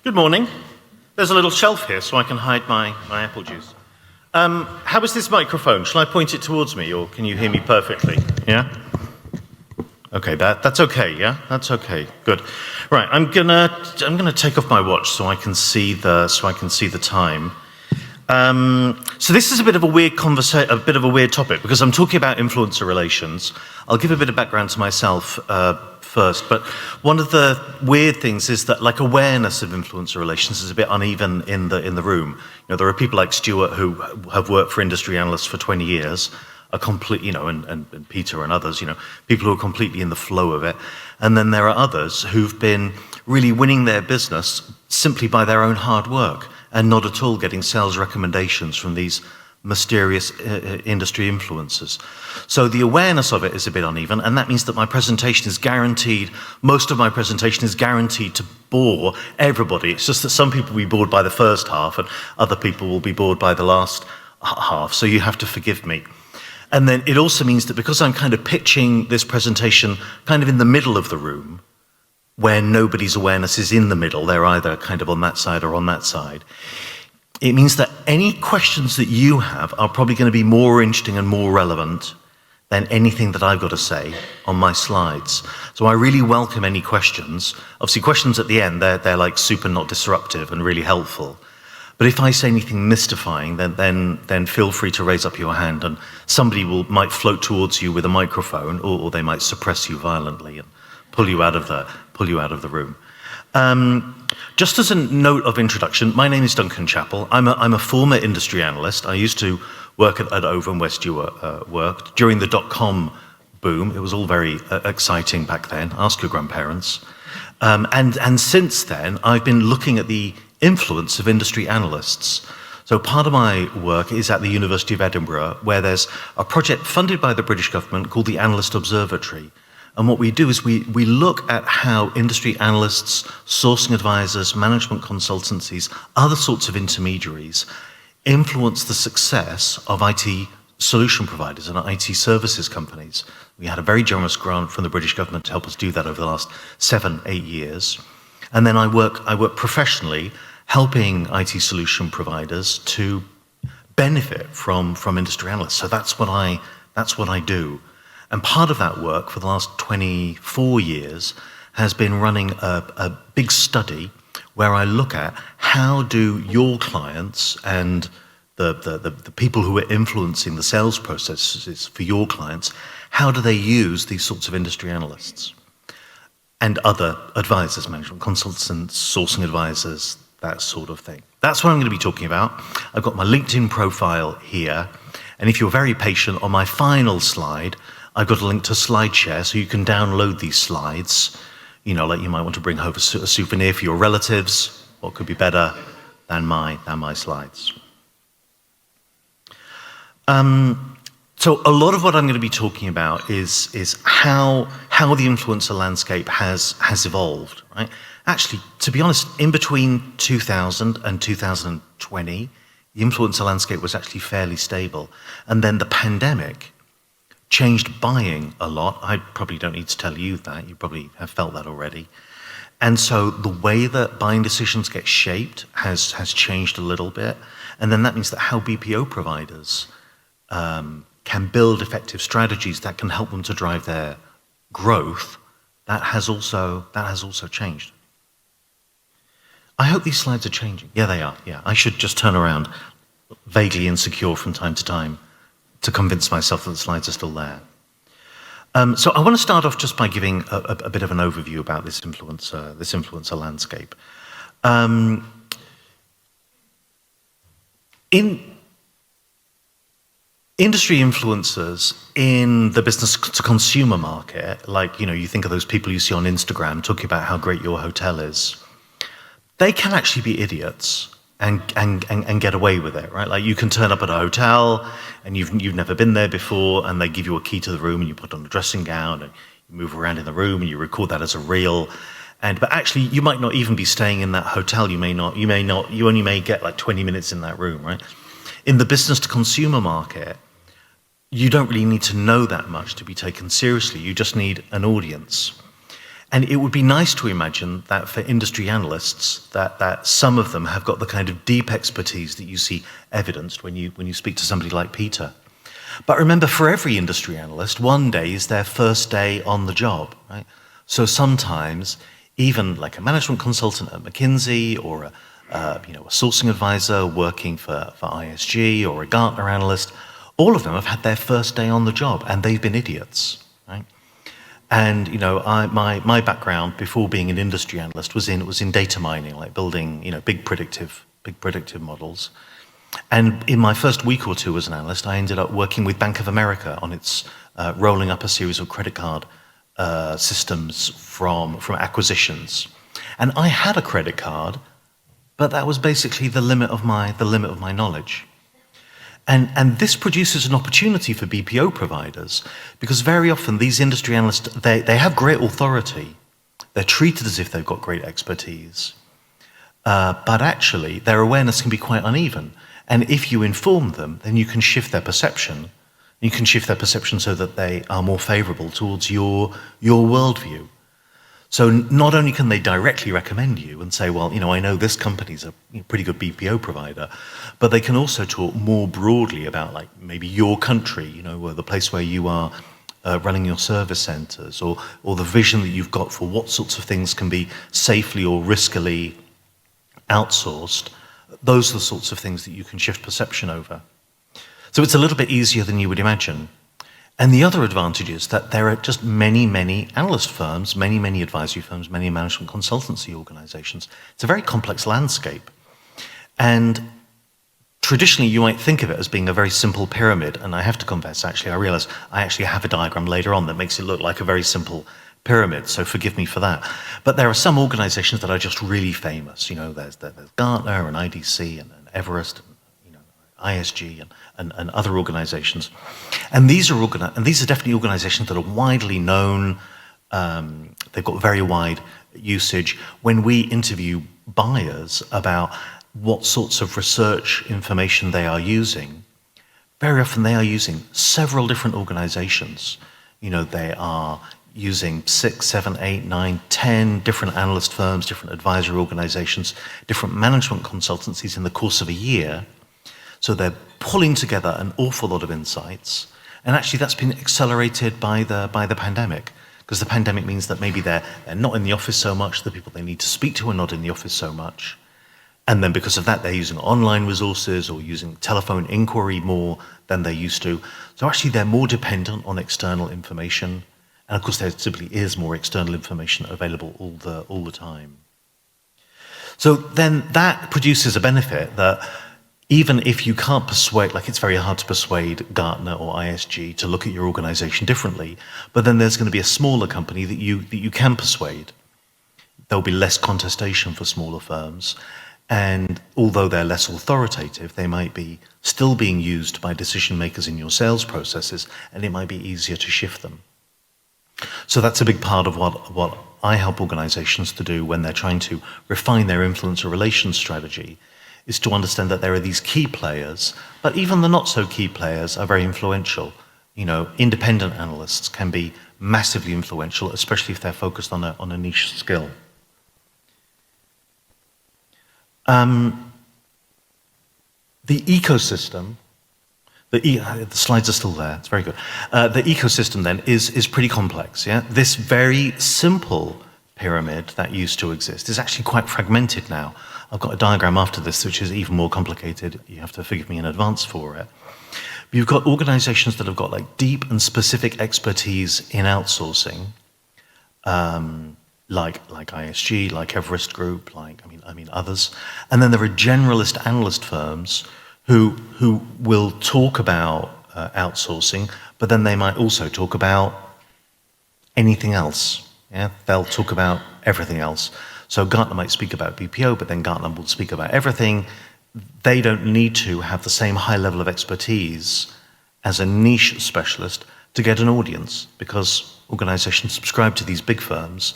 Good morning. There's a little shelf here so I can hide my apple juice. How is this microphone? Shall I point it towards me or can you hear me perfectly? Yeah? Okay, that's okay, yeah? That's okay. Good. Right, I'm gonna take off my watch so I can see the time. So this is a bit of a weird topic because I'm talking about influencer relations. I'll give a bit of background to myself first, but one of the weird things is that like awareness of influencer relations is a bit uneven in the room. You know, there are people like Stuart who have worked for industry analysts for 20 years, are complete, you know, and Peter and others, you know, people who are completely in the flow of it. And then there are others who've been really winning their business simply by their own hard work and not at all getting sales recommendations from these mysterious industry influencers. So the awareness of it is a bit uneven, and that means that my presentation is guaranteed, most of my presentation is guaranteed to bore everybody. It's just that some people will be bored by the first half and other people will be bored by the last half, so you have to forgive me. And then it also means that because I'm kind of pitching this presentation kind of in the middle of the room, where nobody's awareness is in the middle, they're either kind of on that side or on that side, it means that any questions that you have are probably going to be more interesting and more relevant than anything that I've got to say on my slides. So I really welcome any questions. Obviously, questions at the end, they're like super not disruptive and really helpful. But if I say anything mystifying, then feel free to raise up your hand and somebody might float towards you with a microphone or they might suppress you violently and pull you out of the room. Just as a note of introduction, my name is Duncan Chapple. I'm a former industry analyst. I used to work at Oven where Stuart worked during the .com boom. It was all very exciting back then. Ask your grandparents. And since then, I've been looking at the influence of industry analysts. So part of my work is at the University of Edinburgh, where there's a project funded by the British government called the Analyst Observatory. And what we do is we look at how industry analysts, sourcing advisors, management consultancies, other sorts of intermediaries influence the success of IT solution providers and IT services companies. We had a very generous grant from the British government to help us do that over the last 7-8 years. And then I work professionally helping IT solution providers to benefit from industry analysts. So that's what I do. And part of that work for the last 24 years has been running a big study where I look at how do your clients and the people who are influencing the sales processes for your clients, how do they use these sorts of industry analysts and other advisors, management consultants, sourcing advisors, that sort of thing. That's what I'm going to be talking about. I've got my LinkedIn profile here. And if you're very patient, on my final slide, I've got a link to SlideShare, so you can download these slides. You know, like you might want to bring home a souvenir for your relatives. What could be better than my slides? So a lot of what I'm going to be talking about is how the influencer landscape has evolved, right? Actually, to be honest, in between 2000 and 2020, the influencer landscape was actually fairly stable. And then the pandemic changed buying a lot. I probably don't need to tell you that. You probably have felt that already. And so the way that buying decisions get shaped has changed a little bit. And then that means that how BPO providers can build effective strategies that can help them to drive their growth, that has also changed. I hope these slides are changing. Yeah, they are. Yeah, I should just turn around vaguely insecure from time to time to convince myself that the slides are still there. So I want to start off just by giving a bit of an overview about this influencer landscape. In industry influencers in the business to consumer market, like, you know, you think of those people you see on Instagram talking about how great your hotel is, they can actually be idiots and get away with it, right? Like you can turn up at a hotel and you've never been there before and they give you a key to the room and you put on a dressing gown and you move around in the room and you record that as a reel. But actually you might not even be staying in that hotel. You only may get like 20 minutes in that room, right? In the business to consumer market, you don't really need to know that much to be taken seriously. You just need an audience. And it would be nice to imagine that for industry analysts, that some of them have got the kind of deep expertise that you see evidenced when you speak to somebody like Peter. But remember, for every industry analyst, one day is their first day on the job, right? So sometimes, even like a management consultant at McKinsey or a sourcing advisor working for ISG or a Gartner analyst, all of them have had their first day on the job, and they've been idiots, right? And my background before being an industry analyst was in data mining, like building big predictive models. And in my first week or two as an analyst, I ended up working with Bank of America on its rolling up a series of credit card systems from acquisitions. And I had a credit card, but that was basically the limit of my knowledge. And this produces an opportunity for BPO providers, because very often these industry analysts, they have great authority. They're treated as if they've got great expertise. But actually, their awareness can be quite uneven. And if you inform them, then you can shift their perception. You can shift their perception so that they are more favorable towards your worldview. So not only can they directly recommend you and say, well, I know this company's a pretty good BPO provider, but they can also talk more broadly about like maybe your country, or the place where you are running your service centers, or the vision that you've got for what sorts of things can be safely or riskily outsourced. Those are the sorts of things that you can shift perception over. So it's a little bit easier than you would imagine. And the other advantage is that there are just many, many analyst firms, many, many advisory firms, many management consultancy organizations. It's a very complex landscape. And traditionally, you might think of it as being a very simple pyramid. And I have to confess, actually, I realize I actually have a diagram later on that makes it look like a very simple pyramid, so forgive me for that. But there are some organizations that are just really famous. There's Gartner and IDC and Everest, ISG and other organizations. And these are definitely organizations that are widely known. They've got very wide usage. When we interview buyers about what sorts of research information they are using, very often they are using several different organizations. They are using 6, 7, 8, 9, 10 different analyst firms, different advisory organizations, different management consultancies in the course of a year. So they're pulling together an awful lot of insights. And actually that's been accelerated by the pandemic, because the pandemic means that maybe they're not in the office so much, the people they need to speak to are not in the office so much. And then because of that, they're using online resources or using telephone inquiry more than they used to. So actually they're more dependent on external information. And of course there simply is more external information available all the time. So then that produces a benefit that even if you can't persuade, like it's very hard to persuade Gartner or ISG to look at your organization differently, but then there's going to be a smaller company that you can persuade. There'll be less contestation for smaller firms, and although they're less authoritative, they might be still being used by decision makers in your sales processes, and it might be easier to shift them. So that's a big part of what I help organizations to do when they're trying to refine their influence or relations strategy, is to understand that there are these key players, but even the not so key players are very influential. Independent analysts can be massively influential, especially if they're focused on a niche skill. The ecosystem, the slides are still there, it's very good. The ecosystem then is pretty complex, yeah? This very simple pyramid that used to exist is actually quite fragmented now. I've got a diagram after this, which is even more complicated. You have to forgive me in advance for it. But you've got organizations that have got like deep and specific expertise in outsourcing, like ISG, like Everest Group, like others. And then there are generalist analyst firms who will talk about outsourcing, but then they might also talk about anything else. Yeah, they'll talk about everything else. So Gartner might speak about BPO, but then Gartner will speak about everything. They don't need to have the same high level of expertise as a niche specialist to get an audience, because organizations subscribe to these big firms.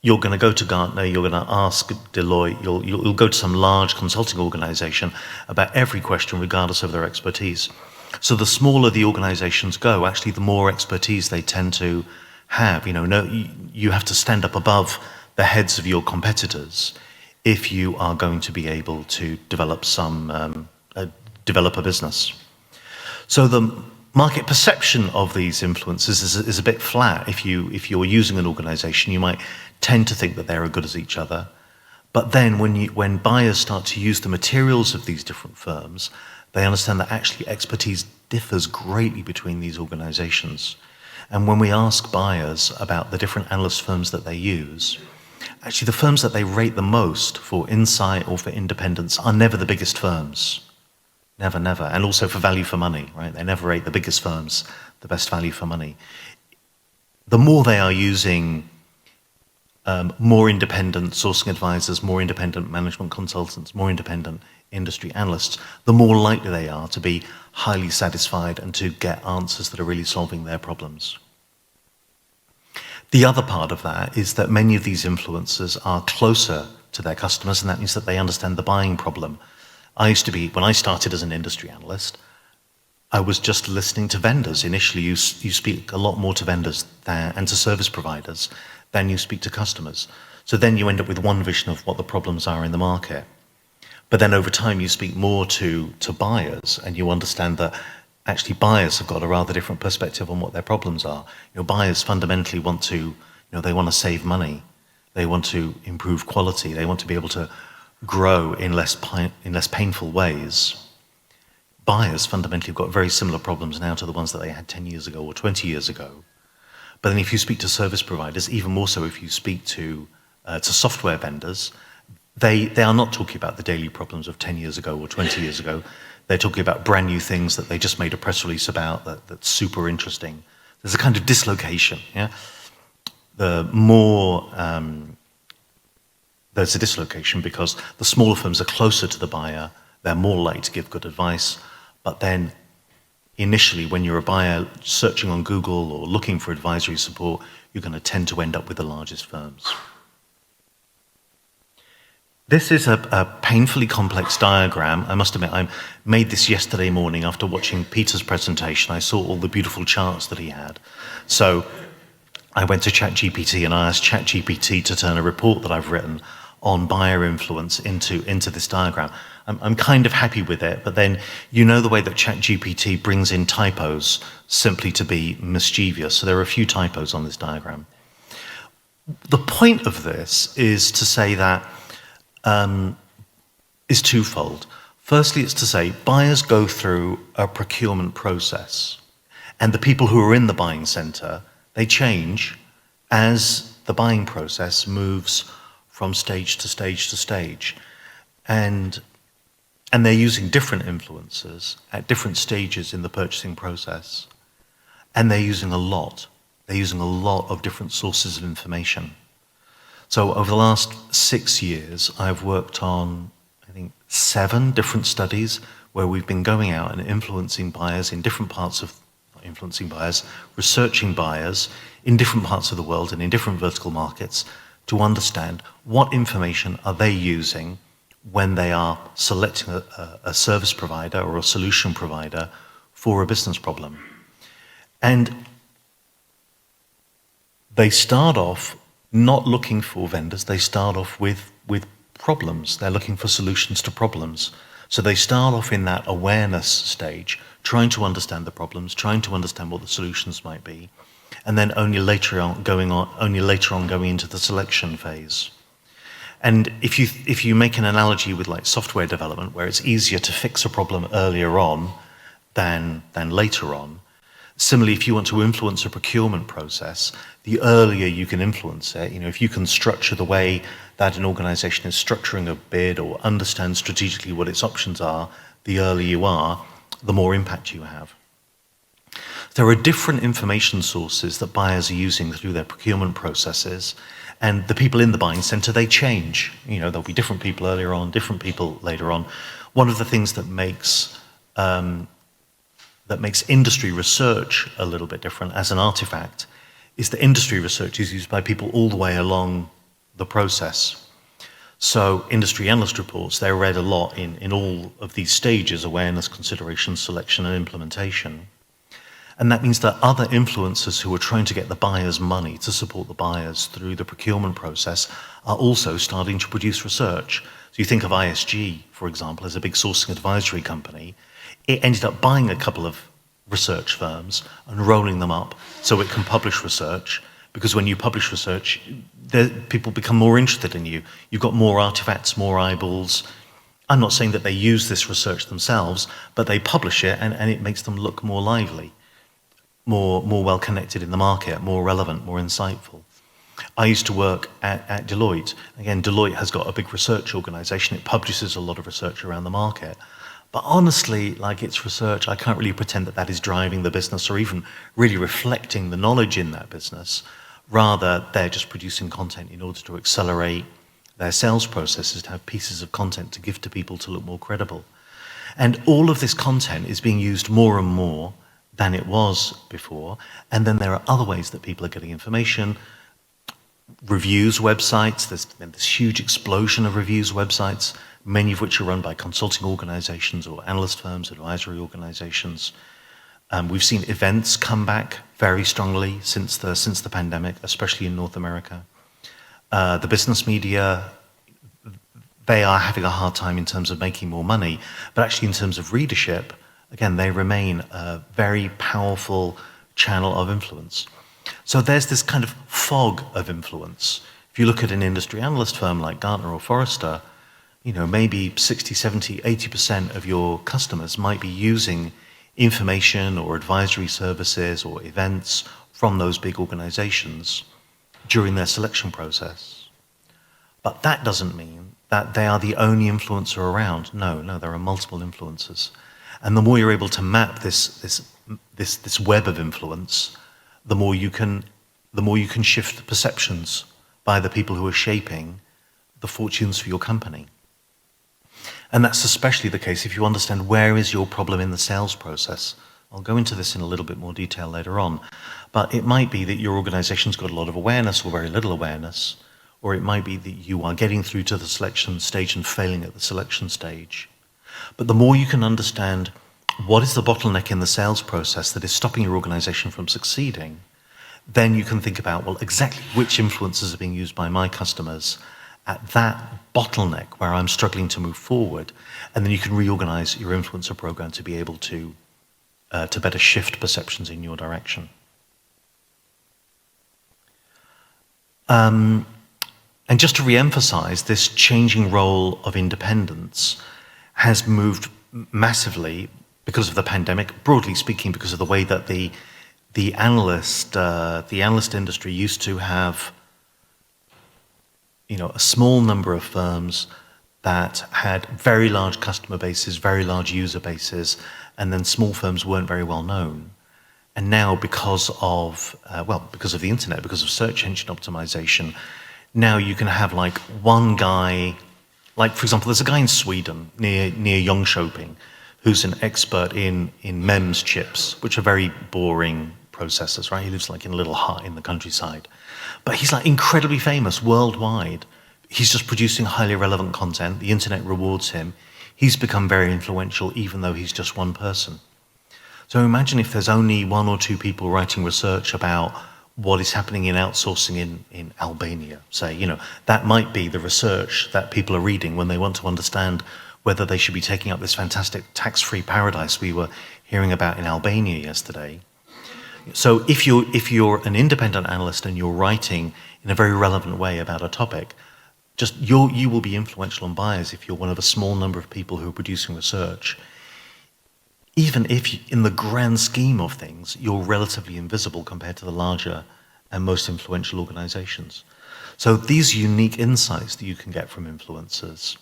You're going to go to Gartner, you're going to ask Deloitte, you'll go to some large consulting organization about every question regardless of their expertise. So the smaller the organizations go, actually the more expertise they tend to have. No, you have to stand up above the heads of your competitors if you are going to be able to develop develop a business. So the market perception of these influences is a bit flat. If you're using an organization, you might tend to think that they're as good as each other. But then when buyers start to use the materials of these different firms, they understand that actually expertise differs greatly between these organizations. And when we ask buyers about the different analyst firms that they use, actually the firms that they rate the most for insight or for independence are never the biggest firms. Never, never. And also for value for money, right? They never rate the biggest firms the best value for money. The more they are using more independent sourcing advisors, more independent management consultants, more independent industry analysts, the more likely they are to be highly satisfied and to get answers that are really solving their problems. The other part of that is that many of these influencers are closer to their customers, and that means that they understand the buying problem. When I started as an industry analyst, I was just listening to vendors. Initially, you speak a lot more to vendors and to service providers than you speak to customers. So then you end up with one vision of what the problems are in the market. But then over time, you speak more to buyers, and you understand that actually buyers have got a rather different perspective on what their problems are. Buyers fundamentally want to, they want to save money. They want to improve quality. They want to be able to grow in less painful ways. Buyers fundamentally have got very similar problems now to the ones that they had 10 years ago or 20 years ago. But then if you speak to service providers, even more so if you speak to software vendors, they are not talking about the daily problems of 10 years ago or 20 years ago. They're talking about brand new things that they just made a press release about that's super interesting. There's a kind of dislocation. Yeah? There's a dislocation because the smaller firms are closer to the buyer, they're more likely to give good advice, but then initially when you're a buyer searching on Google or looking for advisory support, you're going to tend to end up with the largest firms. This is a painfully complex diagram. I must admit, I made this yesterday morning after watching Peter's presentation. I saw all the beautiful charts that he had. So I went to ChatGPT and I asked ChatGPT to turn a report that I've written on buyer influence into this diagram. I'm kind of happy with it, but then the way that ChatGPT brings in typos simply to be mischievous. So there are a few typos on this diagram. The point of this is to say that is twofold. Firstly, it's to say buyers go through a procurement process, and the people who are in the buying center, they change as the buying process moves from stage to stage to stage. And they're using different influencers at different stages in the purchasing process. And they're using a lot. They're using a lot of different sources of information. So over the last 6 years, I've worked on, I think, 7 different studies where we've been going out and influencing buyers in different parts of, researching buyers in different parts of the world and in different vertical markets to understand what information are they using when they are selecting a service provider or a solution provider for a business problem. And they start off not looking for vendors, they start off with problems. They're looking for solutions to problems. So they start off in that awareness stage, trying to understand the problems, trying to understand what the solutions might be, and then only later on going into the selection phase. And if you make an analogy with like software development, where it's easier to fix a problem earlier on than later on, similarly, if you want to influence a procurement process, the earlier you can influence it, if you can structure the way that an organization is structuring a bid or understand strategically what its options are, the earlier you are, the more impact you have. There are different information sources that buyers are using through their procurement processes, and the people in the buying center, they change. There'll be different people earlier on, different people later on. One of the things that makes industry research a little bit different as an artifact is that industry research is used by people all the way along the process. So industry analyst reports, they're read a lot in all of these stages: awareness, consideration, selection, and implementation. And that means that other influencers who are trying to get the buyers money to support the buyers through the procurement process are also starting to produce research. So you think of ISG, for example, as a big sourcing advisory company. It ended up buying a couple of research firms and rolling them up so it can publish research, because when you publish research, people become more interested in you. You've got more artifacts, more eyeballs. I'm not saying that they use this research themselves, but they publish it and it makes them look more lively, more well connected in the market, more relevant, more insightful. I used to work at Deloitte. Again, Deloitte has got a big research organization. It publishes a lot of research around the market. But honestly, like its research, I can't really pretend that that is driving the business or even really reflecting the knowledge in that business. Rather, they're just producing content in order to accelerate their sales processes, to have pieces of content to give to people to look more credible. And all of this content is being used more and more than it was before. And then there are other ways that people are getting information. Reviews websites, there's been this huge explosion of reviews websites, many of which are run by consulting organizations or analyst firms, advisory organizations. We've seen events come back very strongly since the pandemic, especially in North America. The business media, they are having a hard time in terms of making more money, but actually in terms of readership, again, they remain a very powerful channel of influence. So there's this kind of fog of influence. If you look at an industry analyst firm like Gartner or Forrester, maybe 60, 70, 80% of your customers might be using information or advisory services or events from those big organizations during their selection process. But that doesn't mean that they are the only influencer around. No, there are multiple influencers. And the more you're able to map this web of influence, the more you can shift the perceptions by the people who are shaping the fortunes for your company. And that's especially the case if you understand where is your problem in the sales process. I'll go into this in a little bit more detail later on. But it might be that your organization's got a lot of awareness or very little awareness, or it might be that you are getting through to the selection stage and failing at the selection stage. But the more you can understand what is the bottleneck in the sales process that is stopping your organization from succeeding, then you can think about, well, exactly which influences are being used by my customers at that bottleneck where I'm struggling to move forward, and then you can reorganize your influencer program to be able to better shift perceptions in your direction. And just to re-emphasize, this changing role of independence has moved massively because of the pandemic, broadly speaking, because of the way that the analyst industry used to have a small number of firms that had very large customer bases, very large user bases, and then small firms weren't very well known. And now because of the internet, because of search engine optimization, now you can have like one guy, like for example, there's a guy in Sweden near Jönköping who's an expert in MEMS chips, which are very boring processors, right? He lives like in a little hut in the countryside. But he's like incredibly famous worldwide. He's just producing highly relevant content. The internet rewards him. He's become very influential even though he's just one person. So imagine if there's only one or two people writing research about what is happening in outsourcing in Albania, say, that might be the research that people are reading when they want to understand whether they should be taking up this fantastic tax-free paradise we were hearing about in Albania yesterday. So if you're an independent analyst and you're writing in a very relevant way about a topic, you will be influential on buyers if you're one of a small number of people who are producing research. Even if, in the grand scheme of things, you're relatively invisible compared to the larger and most influential organizations. So these unique insights that you can get from influencers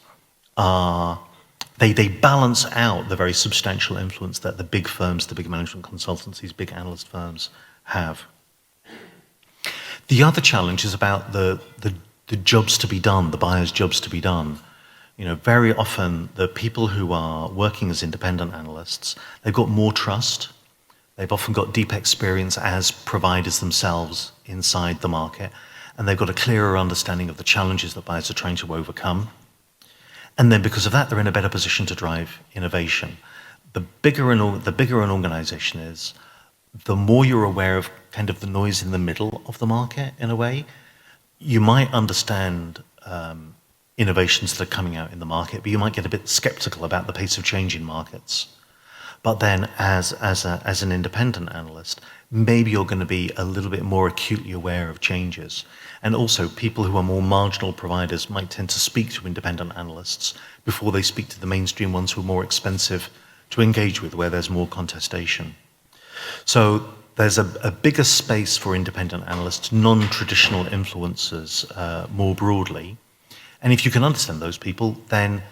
they balance out the very substantial influence that the big firms, the big management consultancies, big analyst firms have. The other challenge is about the jobs to be done, the buyer's jobs to be done. Very often the people who are working as independent analysts, they've got more trust. They've often got deep experience as providers themselves inside the market, and they've got a clearer understanding of the challenges that buyers are trying to overcome. And then because of that, they're in a better position to drive innovation. The bigger an organization is, the more you're aware of kind of the noise in the middle of the market, in a way, you might understand innovations that are coming out in the market, but you might get a bit skeptical about the pace of change in markets. But then as an independent analyst, maybe you're going to be a little bit more acutely aware of changes. And also, people who are more marginal providers might tend to speak to independent analysts before they speak to the mainstream ones who are more expensive to engage with, where there's more contestation. So there's a bigger space for independent analysts, non-traditional influencers more broadly. And if you can understand those people, then,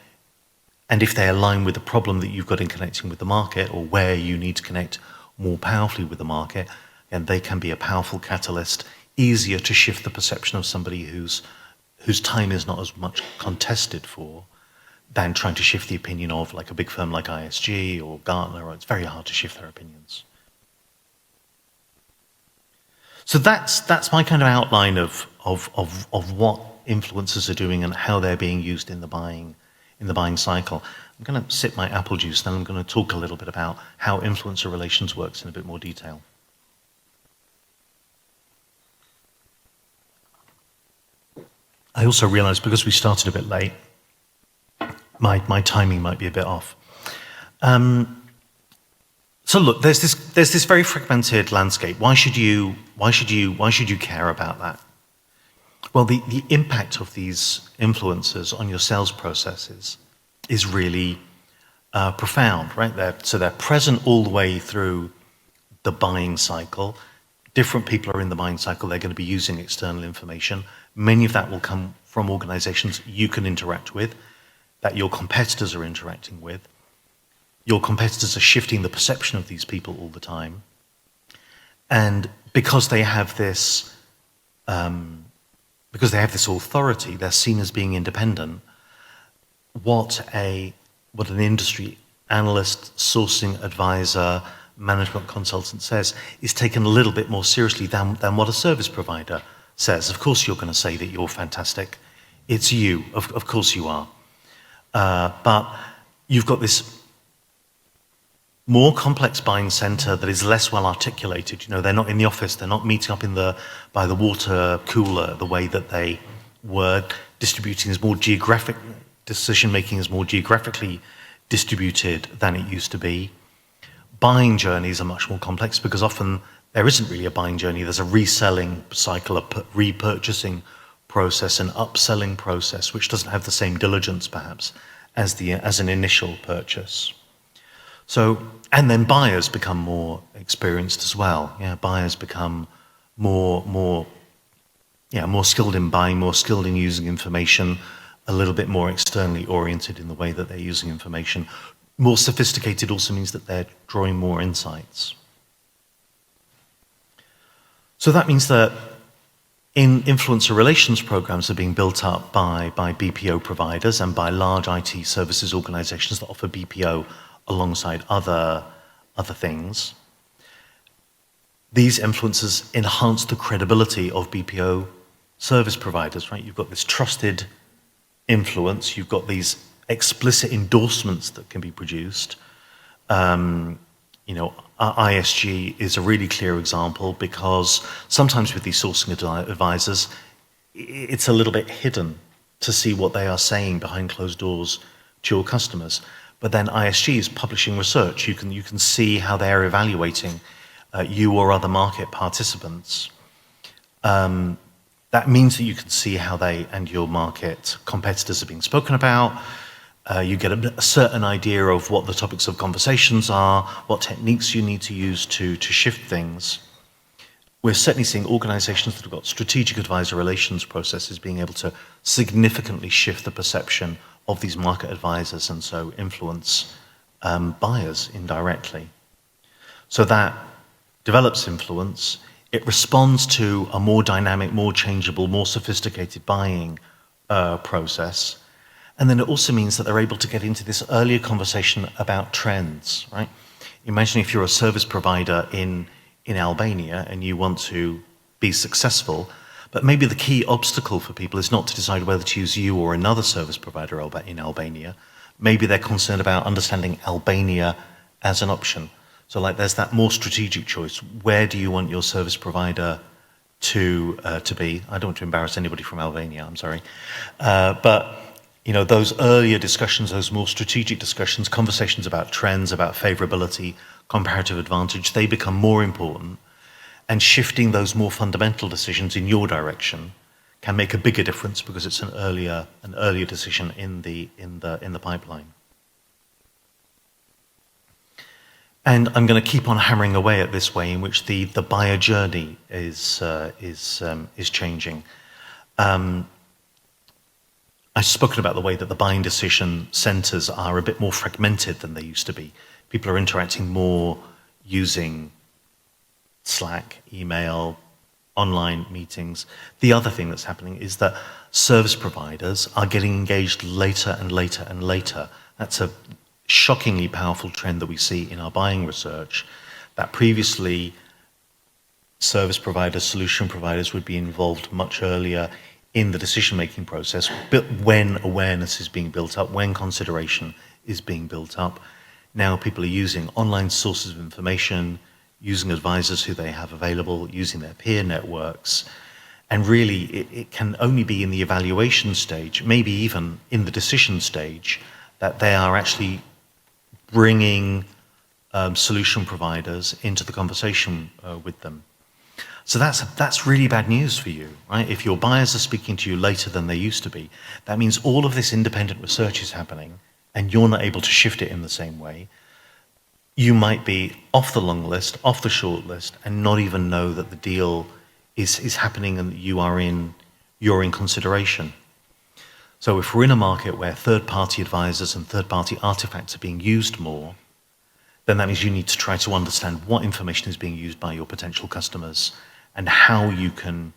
and if they align with the problem that you've got in connecting with the market, or where you need to connect more powerfully with the market, and they can be a powerful catalyst, easier to shift the perception of somebody whose time is not as much contested for, than trying to shift the opinion of like a big firm like ISG or Gartner. It's very hard to shift their opinions. So that's my kind of outline of what influencers are doing and how they're being used in the buying cycle. I'm going to sip my apple juice, then I'm going to talk a little bit about how influencer relations works in a bit more detail. I also realized, because we started a bit late, my timing might be a bit off. So look, there's this very fragmented landscape. Why should you care about that? Well, the impact of these influencers on your sales processes is really profound, right? They're present all the way through the buying cycle. Different people are in the buying cycle. They're going to be using external information. Many of that will come from organizations you can interact with, that your competitors are interacting with. Your competitors are shifting the perception of these people all the time. And because they have this authority, they're seen as being independent. What an industry analyst, sourcing advisor, management consultant says is taken a little bit more seriously than what a service provider says. Of course you're going to say that you're fantastic. It's you. Of course you are. But you've got this more complex buying center that is less well articulated. You know, they're not in the office, they're not meeting up by the water cooler the way that they were. Distributing is more geographic, decision-making is more geographically distributed than it used to be. Buying journeys are much more complex because often there isn't really a buying journey, there's a reselling cycle, a repurchasing process, an upselling process, which doesn't have the same diligence perhaps as an initial purchase. So, and then buyers become more experienced as well. Yeah, buyers become more skilled in buying, more skilled in using information, a little bit more externally oriented in the way that they're using information. More sophisticated also means that they're drawing more insights. So that means that in influencer relations programs are being built up by BPO providers and by large IT services organizations that offer BPO alongside other things. These influencers enhance the credibility of BPO service providers, right? You've got this trusted influence, you've got these explicit endorsements that can be produced. ISG is a really clear example because sometimes with these sourcing advisors, it's a little bit hidden to see what they are saying behind closed doors to your customers. But then ISG is publishing research. You can see how they're evaluating you or other market participants. That means that you can see how they and your market competitors are being spoken about. You get a certain idea of what the topics of conversations are, what techniques you need to use to shift things. We're certainly seeing organizations that have got strategic advisor relations processes being able to significantly shift the perception of these market advisors and so influence buyers indirectly. So that develops influence. It responds to a more dynamic, more changeable, more sophisticated buying process. And then it also means that they're able to get into this earlier conversation about trends, right? Imagine if you're a service provider in Albania and you want to be successful, but maybe the key obstacle for people is not to decide whether to use you or another service provider in Albania. Maybe they're concerned about understanding Albania as an option. So like there's that more strategic choice. Where do you want your service provider to be? I don't want to embarrass anybody from Albania, I'm sorry. But those earlier discussions, those more strategic discussions, conversations about trends, about favorability, comparative advantage, they become more important. And shifting those more fundamental decisions in your direction can make a bigger difference because it's an earlier decision in the pipeline. And I'm going to keep on hammering away at this way in which the buyer journey is changing. I've spoken about the way that the buying decision centers are a bit more fragmented than they used to be. People are interacting more using Slack, email, online meetings. The other thing that's happening is that service providers are getting engaged later and later and later. That's a shockingly powerful trend that we see in our buying research, that previously service providers, solution providers would be involved much earlier in the decision-making process, but when awareness is being built up, when consideration is being built up. Now people are using online sources of information, using advisors who they have available, using their peer networks. And really, it can only be in the evaluation stage, maybe even in the decision stage, that they are actually bringing solution providers into the conversation with them. So that's really bad news for you, right? If your buyers are speaking to you later than they used to be, that means all of this independent research is happening and you're not able to shift it in the same way. You might be off the long list, off the short list, and not even know that the deal is happening and that you're in consideration. So if we're in a market where third-party advisors and third-party artifacts are being used more, then that means you need to try to understand what information is being used by your potential customers and how you can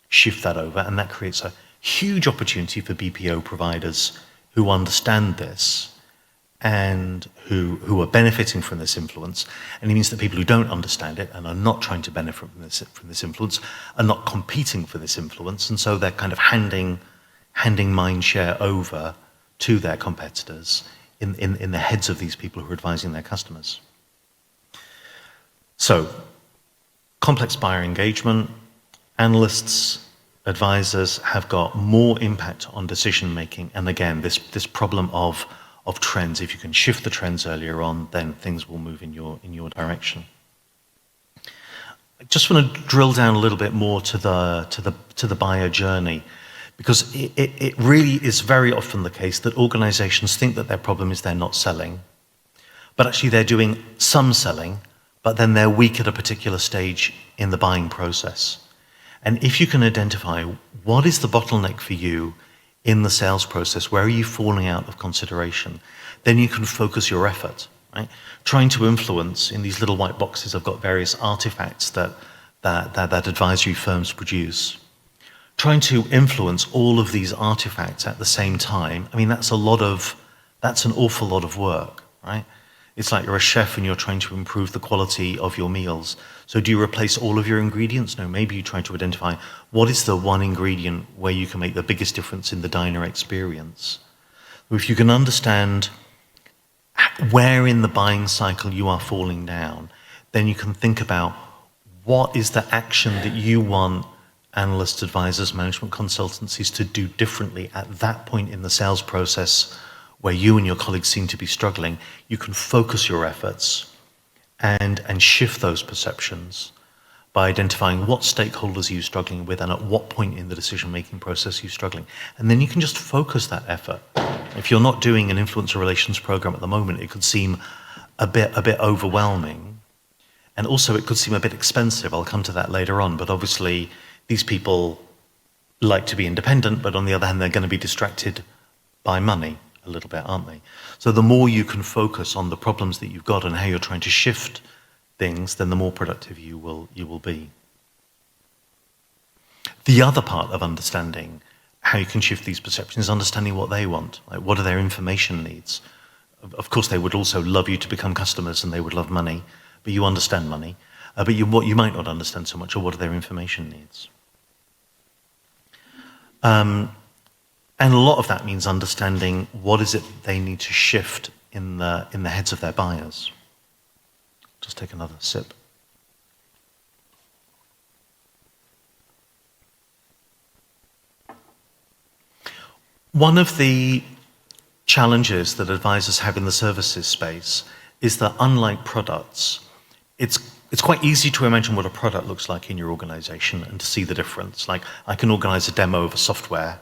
shift that over. And that creates a huge opportunity for BPO providers who understand this and who are benefiting from this influence. And it means that people who don't understand it and are not trying to benefit from this influence are not competing for this influence. And so they're kind of handing mind share over to their competitors in the heads of these people who are advising their customers. So, complex buyer engagement, analysts, advisors have got more impact on decision making. And again, this problem of trends. If you can shift the trends earlier on, then things will move in your direction. I just want to drill down a little bit more to the buyer journey, because it really is very often the case that organizations think that their problem is they're not selling, but actually they're doing some selling, but then they're weak at a particular stage in the buying process. And if you can identify what is the bottleneck for you in the sales process, where are you falling out of consideration, then you can focus your effort, right? Trying to influence, in these little white boxes, I've got various artifacts that advisory firms produce. Trying to influence all of these artifacts at the same time, I mean, that's an awful lot of work, right? It's like you're a chef and you're trying to improve the quality of your meals. So do you replace all of your ingredients? No, maybe you try to identify what is the one ingredient where you can make the biggest difference in the diner experience. If you can understand where in the buying cycle you are falling down, then you can think about what is the action that you want analysts, advisors, management consultancies to do differently at that point in the sales process where you and your colleagues seem to be struggling. You can focus your efforts and shift those perceptions by identifying what stakeholders are you struggling with and at what point in the decision-making process are you struggling. And then you can just focus that effort. If you're not doing an influencer relations program at the moment, it could seem a bit overwhelming. And also it could seem a bit expensive. I'll come to that later on. But obviously these people like to be independent, but on the other hand, they're going to be distracted by money a little bit, aren't they? So the more you can focus on the problems that you've got and how you're trying to shift things, then the more productive you will be. The other part of understanding how you can shift these perceptions is understanding what they want. Like, what are their information needs? Of course, they would also love you to become customers and they would love money, but you understand money. But what you might not understand so much are what are their information needs. And a lot of that means understanding what is it they need to shift in the heads of their buyers. just take another sip. One of the challenges that advisors have in the services space is that unlike products, it's quite easy to imagine what a product looks like in your organization and to see the difference. Like, I can organize a demo of a software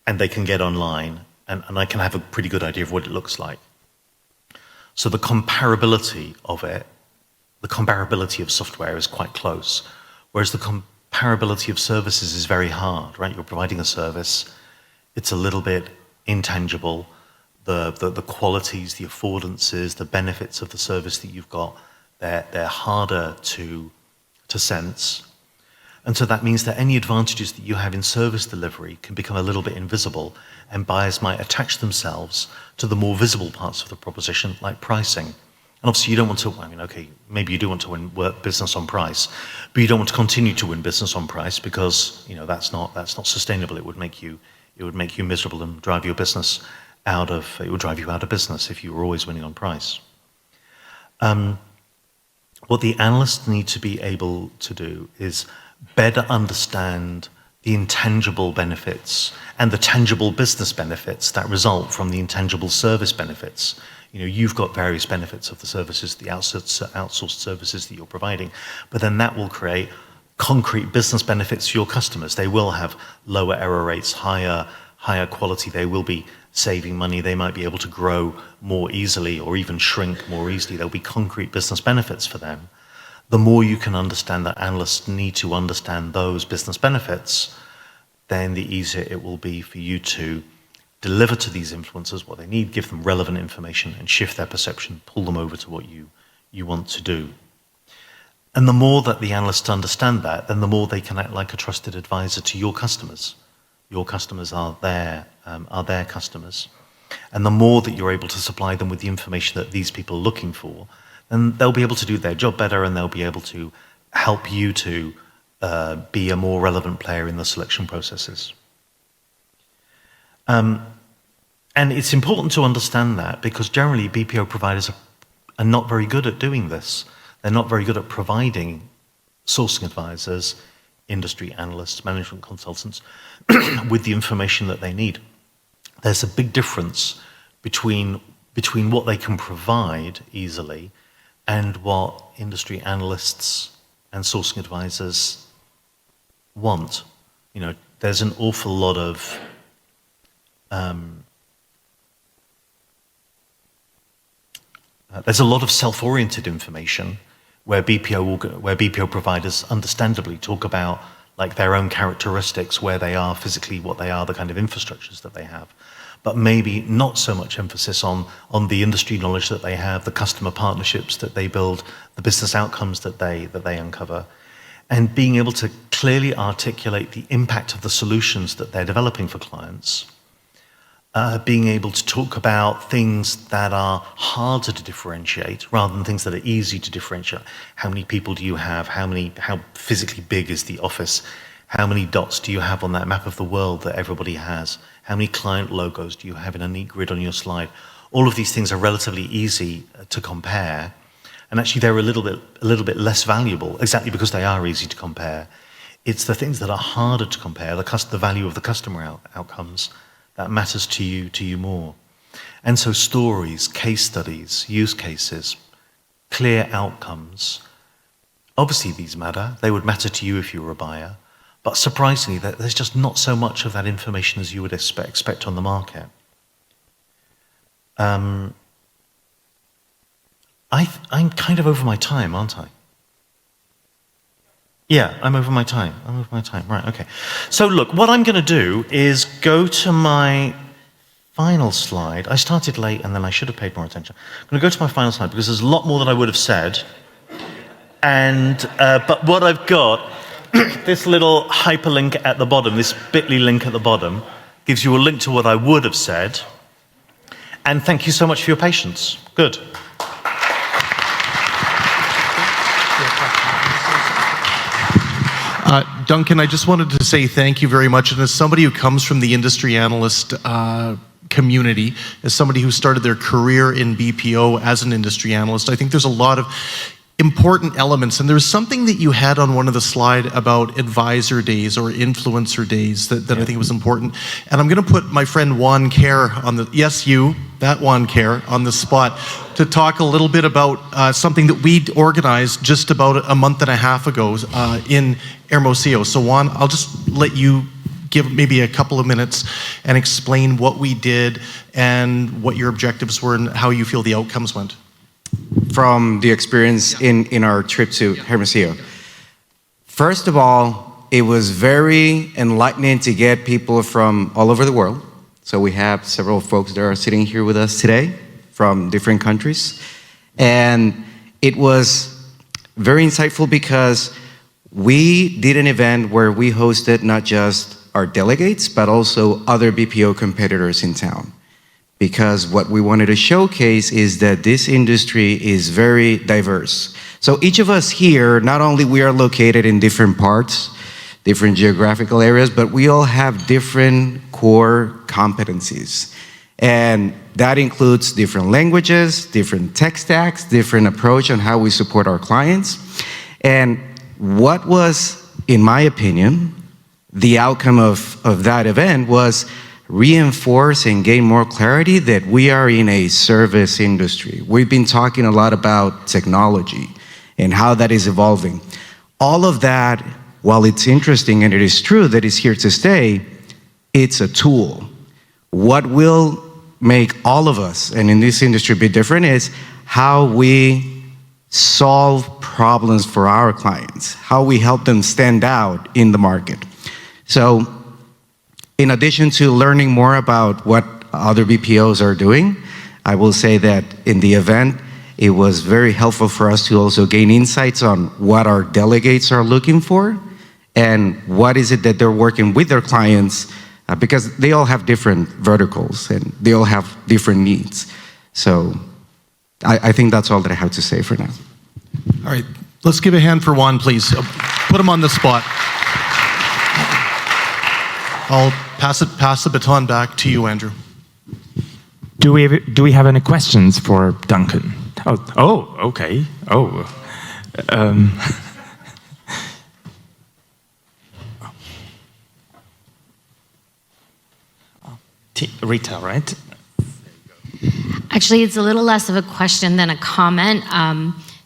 and they can get online and I can have a pretty good idea of what it looks like. So the comparability of it, the comparability of software is quite close, whereas the comparability of services is very hard, right? You're providing a service, it's a little bit intangible. The qualities, the affordances, the benefits of the service that you've got, they're harder to sense. And so that means that any advantages that you have in service delivery can become a little bit invisible, and buyers might attach themselves to the more visible parts of the proposition, like pricing. And obviously you don't want to, I mean, okay, maybe you do want to win business on price, but you don't want to continue to win business on price because, you know, that's not sustainable. It would make you miserable and drive your business it would drive you out of business if you were always winning on price. What the analysts need to be able to do is better understand the intangible benefits and the tangible business benefits that result from the intangible service benefits. You know, you've got various benefits of the services, the outsourced services that you're providing, but then that will create concrete business benefits for your customers. They will have lower error rates, higher quality, they will be saving money, they might be able to grow more easily or even shrink more easily. There'll be concrete business benefits for them. The more you can understand that analysts need to understand those business benefits, then the easier it will be for you to deliver to these influencers what they need, give them relevant information and shift their perception, pull them over to what you want to do. And the more that the analysts understand that, then the more they can act like a trusted advisor to your customers. Your customers are their customers. And the more that you're able to supply them with the information that these people are looking for, then they'll be able to do their job better and they'll be able to help you to be a more relevant player in the selection processes. And it's important to understand that because generally BPO providers are not very good at doing this. They're not very good at providing sourcing advisors, industry analysts, management consultants with the information that they need. There's a big difference between what they can provide easily and what industry analysts and sourcing advisors want. You know, there's an awful lot of self-oriented information where BPO providers understandably talk about like their own characteristics, where they are physically, what they are, the kind of infrastructures that they have, but maybe not so much emphasis on the industry knowledge that they have, the customer partnerships that they build, the business outcomes that they uncover, and being able to clearly articulate the impact of the solutions that they're developing for clients. Being able to talk about things that are harder to differentiate rather than things that are easy to differentiate. How many people do you have? How physically big is the office? How many dots do you have on that map of the world that everybody has? How many client logos do you have in a neat grid on your slide? All of these things are relatively easy to compare, and actually they're a little bit less valuable exactly because they are easy to compare. It's the things that are harder to compare, the value of the customer outcomes, that matters to you more. And so stories, case studies, use cases, clear outcomes, obviously these matter. They would matter to you if you were a buyer, but surprisingly, there's just not so much of that information as you would expect on the market. I'm kind of over my time, aren't I? Yeah, I'm over my time. Right, okay. So look, what I'm going to do is go to my final slide. I started late and then I should have paid more attention. I'm going to go to my final slide because there's a lot more that I would have said. And but what I've got, this little hyperlink at the bottom, this bit.ly link at the bottom, gives you a link to what I would have said. And thank you so much for your patience. Good. Duncan, I just wanted to say thank you very much. And as somebody who comes from the industry analyst community, as somebody who started their career in BPO as an industry analyst, I think there's a lot of important elements. And there's something that you had on one of the slide about advisor days or influencer days that I think was important. And I'm going to put my friend Juan Kerr on the, yes, you, that Juan Kerr, on the spot to talk a little bit about something that we organized just about a month and a half ago in Hermosillo. So Juan, I'll just let you give maybe a couple of minutes and explain what we did and what your objectives were and how you feel the outcomes went. From the experience in our trip to Hermosillo. First of all, it was very enlightening to get people from all over the world. So we have several folks that are sitting here with us today from different countries. And it was very insightful because we did an event where we hosted not just our delegates, but also other BPO competitors in town. Because what we wanted to showcase is that this industry is very diverse. So each of us here, not only we are located in different parts, different geographical areas, but we all have different core competencies. And that includes different languages, different tech stacks, different approach on how we support our clients. And what was, in my opinion, the outcome of that event was reinforce and gain more clarity that we are in a service industry. We've been talking a lot about technology and how that is evolving. All of that, while it's interesting and it is true that it's here to stay, it's a tool. What will make all of us, and in this industry, be different is how we solve problems for our clients, how we help them stand out in the market. So, in addition to learning more about what other BPOs are doing, I will say that in the event, it was very helpful for us to also gain insights on what our delegates are looking for and what is it that they're working with their clients, because they all have different verticals and they all have different needs. So I think that's all that I have to say for now. All right, let's give a hand for Juan, please. Put him on the spot. I'll pass the baton back to you, Andrew. Do we have any questions for Duncan? Oh, okay. Rita, right? Actually, it's a little less of a question than a comment.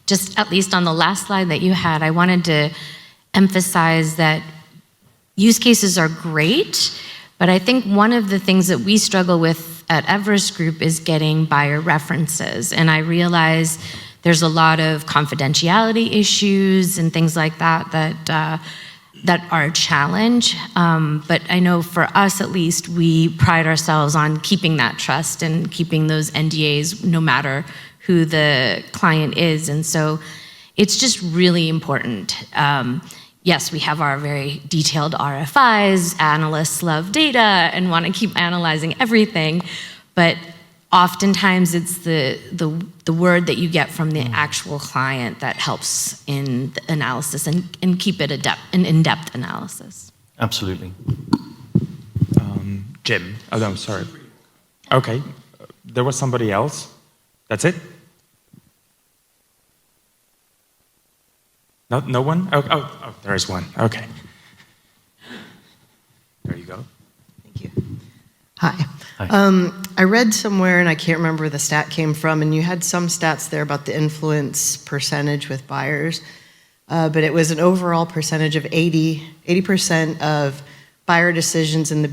Just at least on the last slide that you had, I wanted to emphasize that use cases are great, but I think one of the things that we struggle with at Everest Group is getting buyer references. And I realize there's a lot of confidentiality issues and things like that that are a challenge. But I know for us, at least, we pride ourselves on keeping that trust and keeping those NDAs no matter who the client is. And so it's just really important. Yes, we have our very detailed RFIs, analysts love data and want to keep analyzing everything, but oftentimes it's the word that you get from the actual client that helps in the analysis and keep it an in-depth analysis. Absolutely. Jim. Oh, no, sorry. Okay. There was somebody else. That's it? No one? Oh, there is one. Okay. There you go. Thank you. Hi. I read somewhere, and I can't remember where the stat came from, and you had some stats there about the influence percentage with buyers, but it was an overall percentage of 80% of buyer decisions in the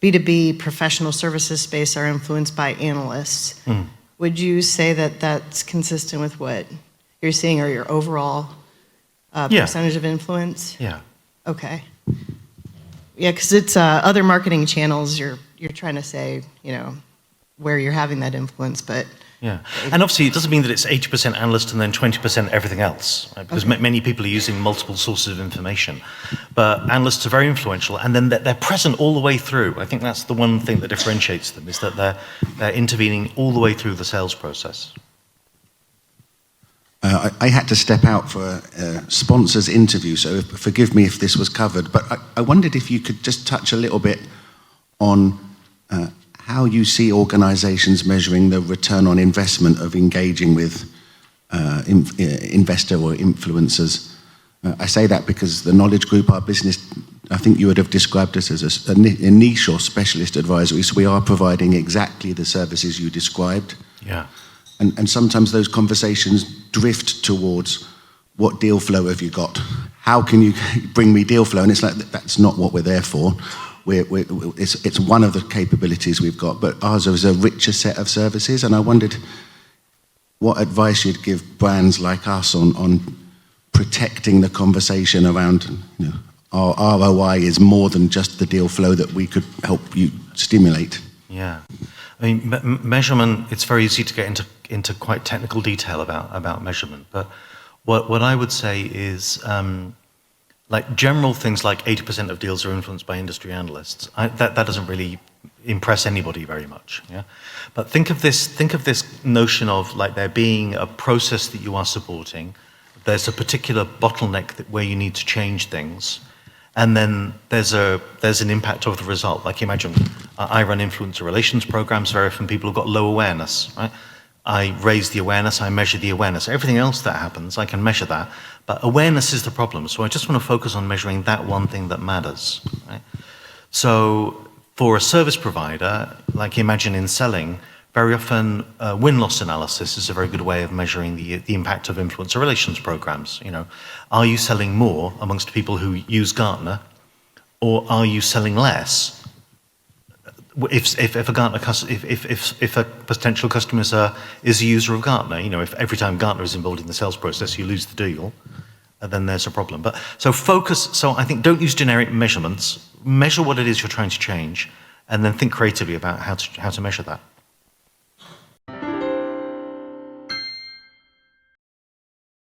B2B professional services space are influenced by analysts. Would you say that that's consistent with what you're seeing, or your overall percentage of influence? Yeah. Okay. Yeah, because it's other marketing channels. You're trying to say, where you're having that influence, but yeah, and obviously it doesn't mean that it's 80% analyst and then 20% everything else, right? Because many people are using multiple sources of information. But analysts are very influential, and then they're present all the way through. I think that's the one thing that differentiates them, is that they're intervening all the way through the sales process. I had to step out for a sponsor's interview, so forgive me if this was covered, but I wondered if you could just touch a little bit on how you see organizations measuring the return on investment of engaging with investor or influencers. I say that because the Knowledge Group, our business, I think you would have described us as a niche or specialist advisory, so we are providing exactly the services you described. Yeah. And sometimes those conversations drift towards, what deal flow have you got? How can you bring me deal flow? And it's like, that's not what we're there for. It's one of the capabilities we've got, but ours is a richer set of services. And I wondered what advice you'd give brands like us on protecting the conversation around, our ROI is more than just the deal flow that we could help you stimulate. Yeah. I mean, measurement, it's very easy to get into quite technical detail about measurement, but what I would say is, like general things like 80% of deals are influenced by industry analysts. That doesn't really impress anybody very much. Yeah, but think of this notion of like there being a process that you are supporting. There's a particular bottleneck where you need to change things, and then there's an impact of the result. Like imagine I run influencer relations programs. Very often people have got low awareness, right? I raise the awareness, I measure the awareness. Everything else that happens, I can measure that. But awareness is the problem. So I just want to focus on measuring that one thing that matters, right? So for a service provider, like imagine in selling, very often win-loss analysis is a very good way of measuring the impact of influencer relations programs. Are you selling more amongst people who use Gartner, or are you selling less? If a potential customer is a user of Gartner, if every time Gartner is involved in the sales process, you lose the deal, then there's a problem. But so I think don't use generic measurements. Measure what it is you're trying to change, and then think creatively about how to measure that.